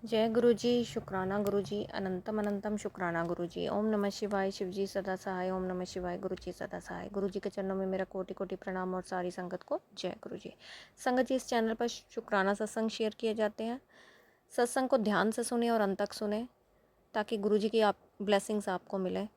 जय गुरु जी, शुक्राना गुरु जी, अनंतम अनंतम शुक्राना गुरु जी। ओम नमः शिवाय, शिव जी सदा सहाय। ओम नमः शिवाय, गुरु जी सदा सहाय। गुरु जी के चरणों में मेरा कोटि कोटि प्रणाम और सारी संगत को जय गुरु जी। संगत जी, इस चैनल पर शुक्राना सत्संग शेयर किए जाते हैं। सत्संग को ध्यान से सुने और अंत तक सुने ताकि गुरु जी की आप ब्लेसिंग्स आपको मिले।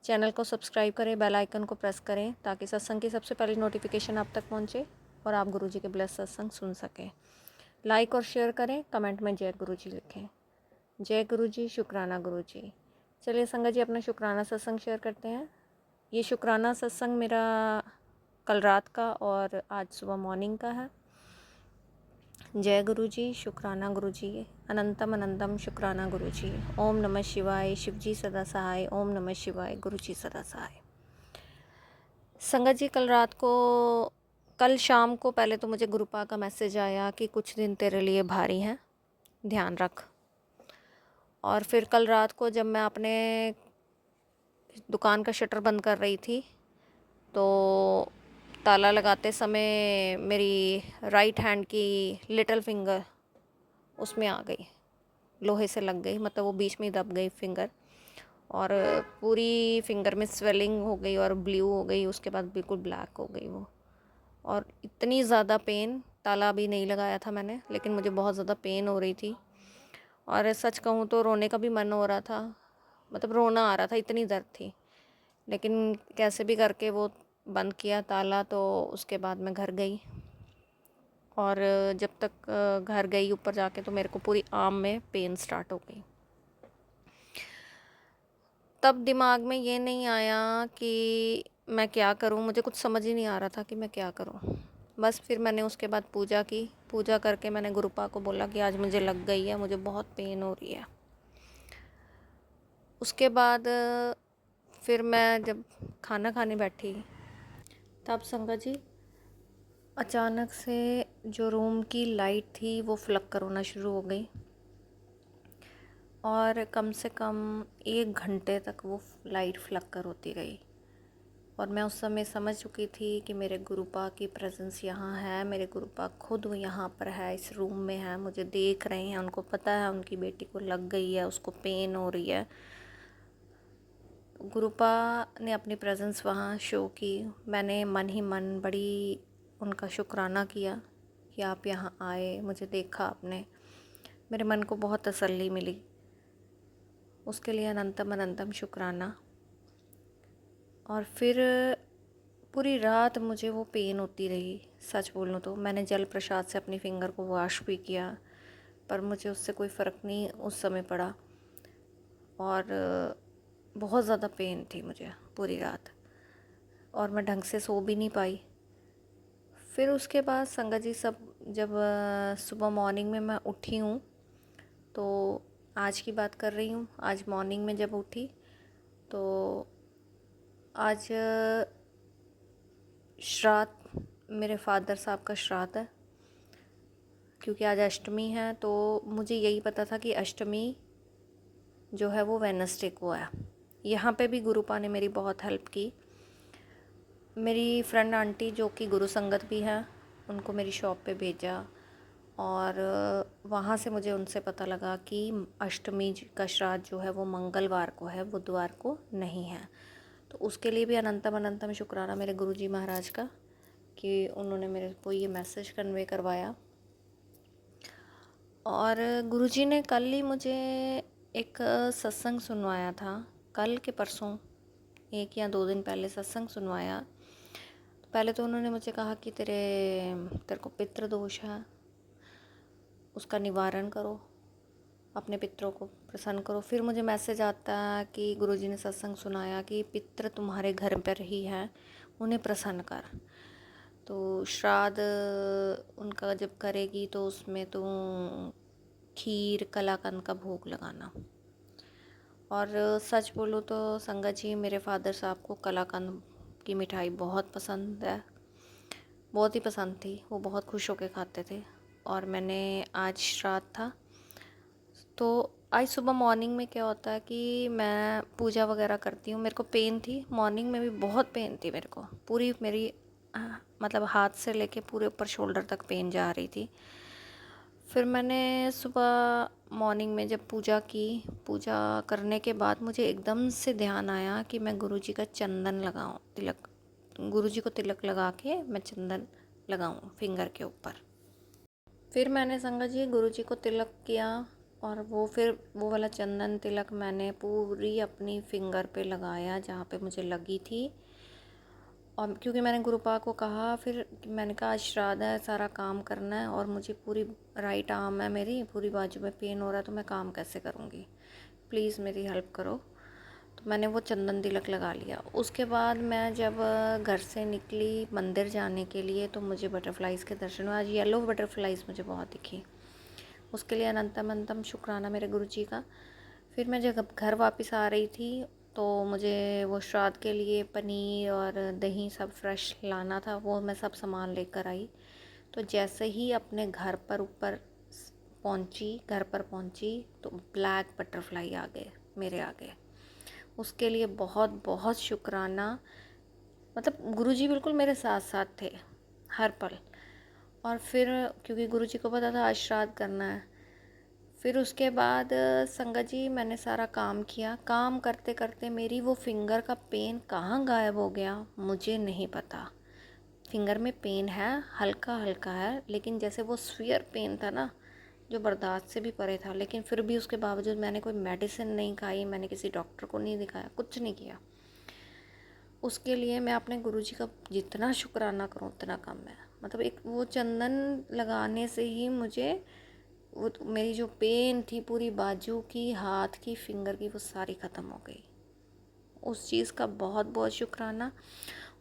चैनल को सब्सक्राइब करें, बेल आइकन को प्रेस करें ताकि सत्संग की सबसे पहले नोटिफिकेशन आप तक पहुँचे और आप गुरु जी के ब्लेस सत्संग सुन सकें। लाइक और शेयर करें, कमेंट में जय गुरु जी लिखें। जय गुरु जी, शुक्राना गुरु जी। चलिए संगत जी, अपना शुक्राना सत्संग शेयर करते हैं। ये शुक्राना सत्संग मेरा कल रात का और आज सुबह मॉर्निंग का है। जय गुरु जी, शुक्राना गुरु जी, अनंतम अनंतम शुक्राना गुरु जी। ओम नमः शिवाय, शिव जी सदा सहाय। ओम नमः शिवाय, गुरु जी सदा सहाय। संगत जी, कल शाम को पहले तो मुझे गुरुपा का मैसेज आया कि कुछ दिन तेरे लिए भारी हैं, ध्यान रख। और फिर कल रात को जब मैं अपने दुकान का शटर बंद कर रही थी तो ताला लगाते समय मेरी राइट हैंड की लिटिल फिंगर उसमें आ गई, लोहे से लग गई, मतलब वो बीच में दब गई फिंगर और पूरी फिंगर में स्वेलिंग हो गई और ब्लू हो गई। उसके बाद बिल्कुल ब्लैक हो गई वो, और इतनी ज़्यादा पेन। ताला भी नहीं लगाया था मैंने, लेकिन मुझे बहुत ज़्यादा पेन हो रही थी और सच कहूँ तो रोने का भी मन हो रहा था, मतलब रोना आ रहा था, इतनी दर्द थी। लेकिन कैसे भी करके वो बंद किया ताला। तो उसके बाद मैं घर गई और जब तक घर गई ऊपर जाके तो मेरे को पूरी आर्म में पेन स्टार्ट हो गई। तब दिमाग में ये नहीं आया कि मैं क्या करूं, मुझे कुछ समझ ही नहीं आ रहा था कि मैं क्या करूं। बस फिर मैंने उसके बाद पूजा की। पूजा करके मैंने गुरुपा को बोला कि आज मुझे लग गई है, मुझे बहुत पेन हो रही है। उसके बाद फिर मैं जब खाना खाने बैठी तब संगत जी अचानक से जो रूम की लाइट थी वो फ्लिकर होना शुरू हो गई और कम से कम 1 घंटे तक वो लाइट फ्लिकर होती रही। और मैं उस समय समझ चुकी थी कि मेरे गुरुपा की प्रेजेंस यहाँ है, मेरे गुरुपा खुद वो यहाँ पर है, इस रूम में है, मुझे देख रहे हैं, उनको पता है उनकी बेटी को लग गई है, उसको पेन हो रही है। गुरुपा ने अपनी प्रेजेंस वहाँ शो की। मैंने मन ही मन बड़ी उनका शुक्राना किया कि आप यहाँ आए, मुझे देखा आपने, मेरे मन को बहुत तसल्ली मिली। उसके लिए अनंतम अनंतम शुक्राना। और फिर पूरी रात मुझे वो पेन होती रही। सच बोलूँ तो मैंने जल प्रसाद से अपनी फिंगर को वॉश भी किया, पर मुझे उससे कोई फ़र्क नहीं उस समय पड़ा और बहुत ज़्यादा पेन थी मुझे पूरी रात और मैं ढंग से सो भी नहीं पाई। फिर उसके बाद संगत जी सब जब सुबह मॉर्निंग में मैं उठी हूँ, तो आज की बात कर रही हूँ, आज मॉर्निंग में जब उठी तो आज श्राद्ध, मेरे फादर साहब का श्राद्ध है। क्योंकि आज अष्टमी है तो मुझे यही पता था कि अष्टमी जो है वो वेडनेसडे को है। यहाँ पे भी गुरुपा ने मेरी बहुत हेल्प की। मेरी फ्रेंड आंटी जो कि गुरु संगत भी है, उनको मेरी शॉप पे भेजा और वहाँ से मुझे उनसे पता लगा कि अष्टमी का श्राद्ध जो है वो मंगलवार को है, बुधवार को नहीं है। तो उसके लिए भी अनंतम अनंतम शुक्राना मेरे गुरुजी महाराज का कि उन्होंने मेरे को ये मैसेज कन्वे करवाया। और गुरुजी ने कल ही मुझे एक सत्संग सुनवाया था, कल के परसों 1 या 2 दिन पहले सत्संग सुनवाया। पहले तो उन्होंने मुझे कहा कि तेरे को पितृ दोष है, उसका निवारण करो, अपने पितरों को प्रसन्न करो। फिर मुझे मैसेज आता है कि गुरुजी ने सत्संग सुनाया कि पितृ तुम्हारे घर पर ही है, उन्हें प्रसन्न कर। तो श्राद्ध उनका जब करेगी तो उसमें तो खीर कलाकंद का भोग लगाना। और सच बोलो तो संगत जी, मेरे फादर साहब को कलाकंद की मिठाई बहुत पसंद है, बहुत ही पसंद थी, वो बहुत खुश होकर खाते थे। और मैंने आज श्राद्ध था तो आज सुबह मॉर्निंग में क्या होता है कि मैं पूजा वगैरह करती हूँ। मेरे को पेन थी, मॉर्निंग में भी बहुत पेन थी मेरे को, पूरी मेरी मतलब हाथ से लेके पूरे ऊपर शोल्डर तक पेन जा रही थी। फिर मैंने सुबह मॉर्निंग में जब पूजा की, पूजा करने के बाद मुझे एकदम से ध्यान आया कि मैं गुरुजी का चंदन लगाऊं, तिलक, गुरुजी को तिलक लगा के मैं चंदन लगाऊं फिंगर के ऊपर। फिर मैंने संगत जी गुरुजी को तिलक किया और फिर वो वाला चंदन तिलक मैंने पूरी अपनी फिंगर पे लगाया जहाँ पे मुझे लगी थी। और क्योंकि मैंने गुरुपा को कहा, फिर मैंने कहा आज श्राद्ध है, सारा काम करना है और मुझे पूरी राइट आर्म है, मेरी पूरी बाजू में पेन हो रहा है, तो मैं काम कैसे करूँगी, प्लीज़ मेरी हेल्प करो। तो मैंने वो चंदन तिलक लगा लिया। उसके बाद मैं जब घर से निकली मंदिर जाने के लिए तो मुझे बटरफ्लाइज़ के दर्शन हुए। आज येलो बटरफ्लाइज़ मुझे बहुत दिखी, उसके लिए अनंतम अनंतम शुक्राना मेरे गुरुजी का। फिर मैं जब घर वापस आ रही थी तो मुझे वो श्राद्ध के लिए पनीर और दही सब फ्रेश लाना था, वो मैं सब सामान लेकर आई। तो जैसे ही अपने घर पर ऊपर पहुंची, घर पर पहुंची, तो ब्लैक बटरफ्लाई आ गए मेरे आगे। उसके लिए बहुत बहुत शुक्राना। मतलब गुरुजी बिल्कुल मेरे साथ साथ थे हर पल। और फिर क्योंकि गुरुजी को पता था आज श्राद्ध करना है। फिर उसके बाद संगत जी मैंने सारा काम किया। काम करते करते मेरी वो फिंगर का पेन कहाँ गायब हो गया मुझे नहीं पता। फिंगर में पेन है, हल्का हल्का है, लेकिन जैसे वो स्फीयर पेन था ना, जो बर्दाश्त से भी परे था। लेकिन फिर भी उसके बावजूद मैंने कोई मेडिसिन नहीं खाई, मैंने किसी डॉक्टर को नहीं दिखाया, कुछ नहीं किया। उसके लिए मैं अपने गुरुजी का जितना शुक्राना करूँ उतना कम है। मतलब एक वो चंदन लगाने से ही मुझे वो मेरी जो पेन थी पूरी बाजू की, हाथ की, फिंगर की, वो सारी ख़त्म हो गई। उस चीज़ का बहुत बहुत शुक्राना।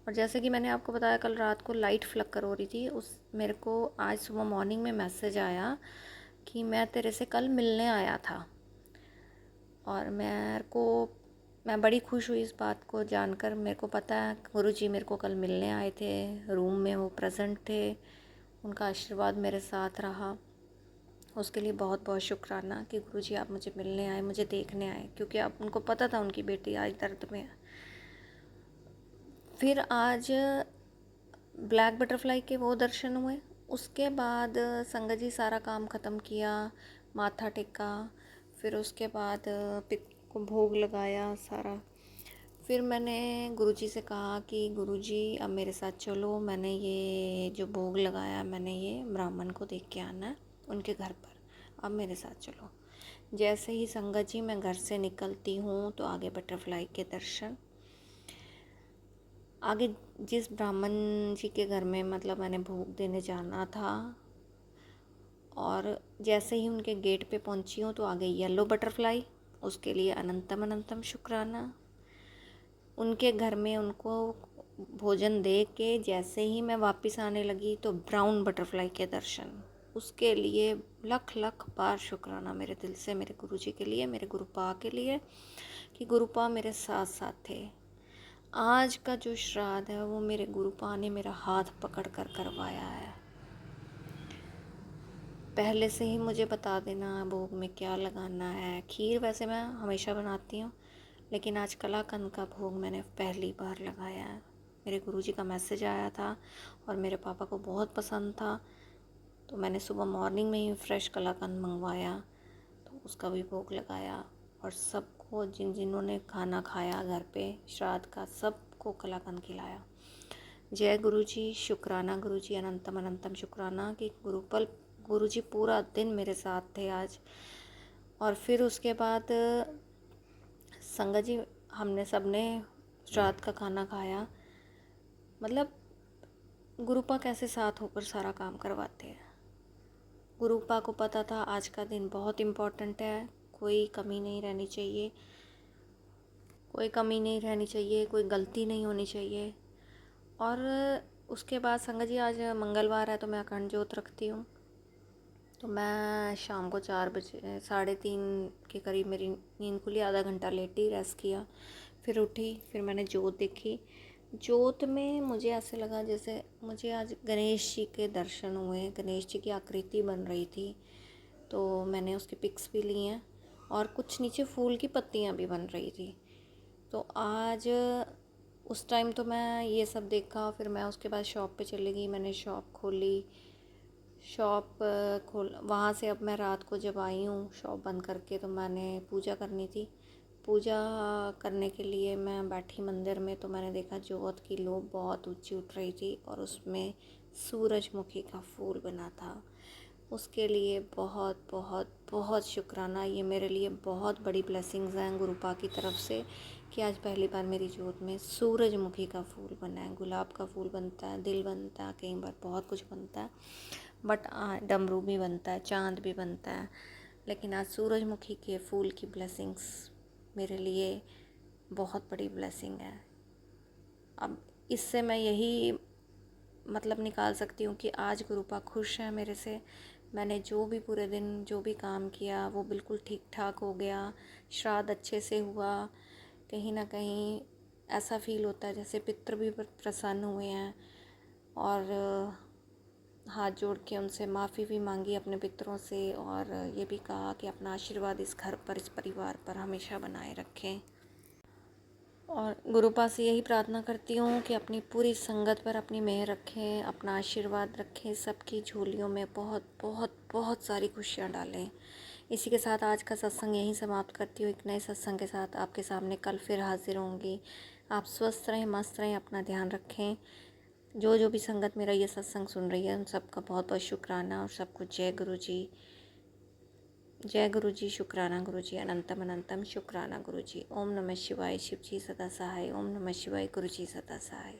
और जैसे कि मैंने आपको बताया कल रात को लाइट फ्लिकर हो रही थी, उस मेरे को आज सुबह मॉर्निंग में मैसेज आया कि मैं तेरे से कल मिलने आया था। और मैं बड़ी खुश हुई इस बात को जानकर। मेरे को पता है गुरुजी मेरे को कल मिलने आए थे, रूम में वो प्रेजेंट थे, उनका आशीर्वाद मेरे साथ रहा। उसके लिए बहुत बहुत शुक्राना कि गुरुजी आप मुझे मिलने आए, मुझे देखने आए, क्योंकि आप उनको पता था उनकी बेटी आज दर्द में है। फिर आज ब्लैक बटरफ्लाई के वो दर्शन हुए। उसके बाद संगत जी सारा काम ख़त्म किया, माथा टेका, फिर उसके बाद पित को भोग लगाया सारा। फिर मैंने गुरुजी से कहा कि गुरुजी अब मेरे साथ चलो, मैंने ये जो भोग लगाया मैंने ये ब्राह्मण को देख के आना है उनके घर पर, अब मेरे साथ चलो। जैसे ही संगत जी मैं घर से निकलती हूँ तो आगे बटरफ्लाई के दर्शन। आगे जिस ब्राह्मण जी के घर में मतलब मैंने भोग देने जाना था, और जैसे ही उनके गेट पे पहुंची हूँ तो आगे येलो बटरफ्लाई, उसके लिए अनंतम अनंतम शुक्राना। उनके घर में उनको भोजन दे के जैसे ही मैं वापस आने लगी तो ब्राउन बटरफ्लाई के दर्शन, उसके लिए लख लख बार शुक्राना मेरे दिल से मेरे गुरुजी के लिए, मेरे गुरुपा के लिए, कि गुरुपा मेरे साथ साथ थे। आज का जो श्राद्ध है वो मेरे गुरुपा ने मेरा हाथ पकड़ कर करवाया है। पहले से ही मुझे बता देना भोग में क्या लगाना है। खीर वैसे मैं हमेशा बनाती हूँ, लेकिन आज कलाकंद का भोग मैंने पहली बार लगाया है। मेरे गुरुजी का मैसेज आया था और मेरे पापा को बहुत पसंद था, तो मैंने सुबह मॉर्निंग में ही फ्रेश कलाकंद मंगवाया, तो उसका भी भोग लगाया। और सबको जिन्होंने खाना खाया घर पे श्राद्ध का, सबको कलाकंद खिलाया। जय गुरुजी, शुक्राना गुरुजी, अनंतम अनंतम शुक्राना कि गुरुजी पूरा दिन मेरे साथ थे आज। और फिर उसके बाद संगत जी हमने सब ने श्राद्ध का खाना खाया। मतलब गुरुपा कैसे साथ होकर सारा काम करवाते हैं। गुरुपा को पता था आज का दिन बहुत इम्पोर्टेंट है, कोई कमी नहीं रहनी चाहिए, कोई कमी नहीं रहनी चाहिए, कोई गलती नहीं होनी चाहिए। और उसके बाद संगत जी आज मंगलवार है तो मैं अखंड जोत रखती हूँ। तो मैं शाम को 4 बजे 3:30 के करीब मेरी नींद खुली, आधा घंटा लेटी, रेस्ट किया, फिर उठी, फिर मैंने जोत देखी। जोत में मुझे ऐसे लगा जैसे मुझे आज गणेश जी के दर्शन हुए, गणेश जी की आकृति बन रही थी, तो मैंने उसकी पिक्स भी ली हैं और कुछ नीचे फूल की पत्तियां भी बन रही थी। तो आज उस टाइम तो मैं ये सब देखा, फिर मैं उसके बाद शॉप पे चली गई, मैंने शॉप खोली, शॉप खोल वहाँ से अब मैं रात को जब आई हूँ शॉप बंद करके, तो मैंने पूजा करनी थी। पूजा करने के लिए मैं बैठी मंदिर में, तो मैंने देखा जोत की लो बहुत ऊंची उठ रही थी और उसमें सूरजमुखी का फूल बना था। उसके लिए बहुत बहुत बहुत शुक्राना। ये मेरे लिए बहुत बड़ी ब्लेसिंग्स हैं गुरुपा की तरफ से कि आज पहली बार मेरी जोत में सूरजमुखी का फूल बना है। गुलाब का फूल बनता है, दिल बनता है, कई बार बहुत कुछ बनता है, बट डमरू भी बनता है, चाँद भी बनता है, लेकिन आज सूरजमुखी के फूल की ब्लेसिंग्स मेरे लिए बहुत बड़ी ब्लेसिंग है। अब इससे मैं यही मतलब निकाल सकती हूँ कि आज गुरुपा खुश है मेरे से। मैंने जो भी पूरे दिन जो भी काम किया वो बिल्कुल ठीक ठाक हो गया, श्राद्ध अच्छे से हुआ। कहीं ना कहीं ऐसा फील होता है जैसे पितृ भी प्रसन्न हुए हैं, और हाथ जोड़ के उनसे माफ़ी भी मांगी अपने पितरों से, और ये भी कहा कि अपना आशीर्वाद इस घर पर, इस परिवार पर हमेशा बनाए रखें। और गुरुपा से यही प्रार्थना करती हूँ कि अपनी पूरी संगत पर अपनी मेहर रखें, अपना आशीर्वाद रखें, सबकी झोलियों में बहुत बहुत बहुत सारी खुशियाँ डालें। इसी के साथ आज का सत्संग यहीं समाप्त करती हूँ। एक नए सत्संग के साथ आपके सामने कल फिर हाजिर होंगी। आप स्वस्थ रहें, मस्त रहें, अपना ध्यान रखें। जो भी संगत मेरा ये सत्संग सुन रही है उन सबका बहुत बहुत शुक्राना, और सबको जय गुरु जी, जय गुरु जी, शुक्राना गुरु जी, अनंतम अनंतम शुक्राना गुरु जी। ओम नमः शिवाय, शिव जी सदा सहाय। ओम नमः शिवाय, गुरु जी सदा सहाय।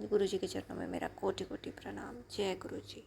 गुरु जी के चरणों में मेरा कोटि कोटि प्रणाम। जय गुरु जी।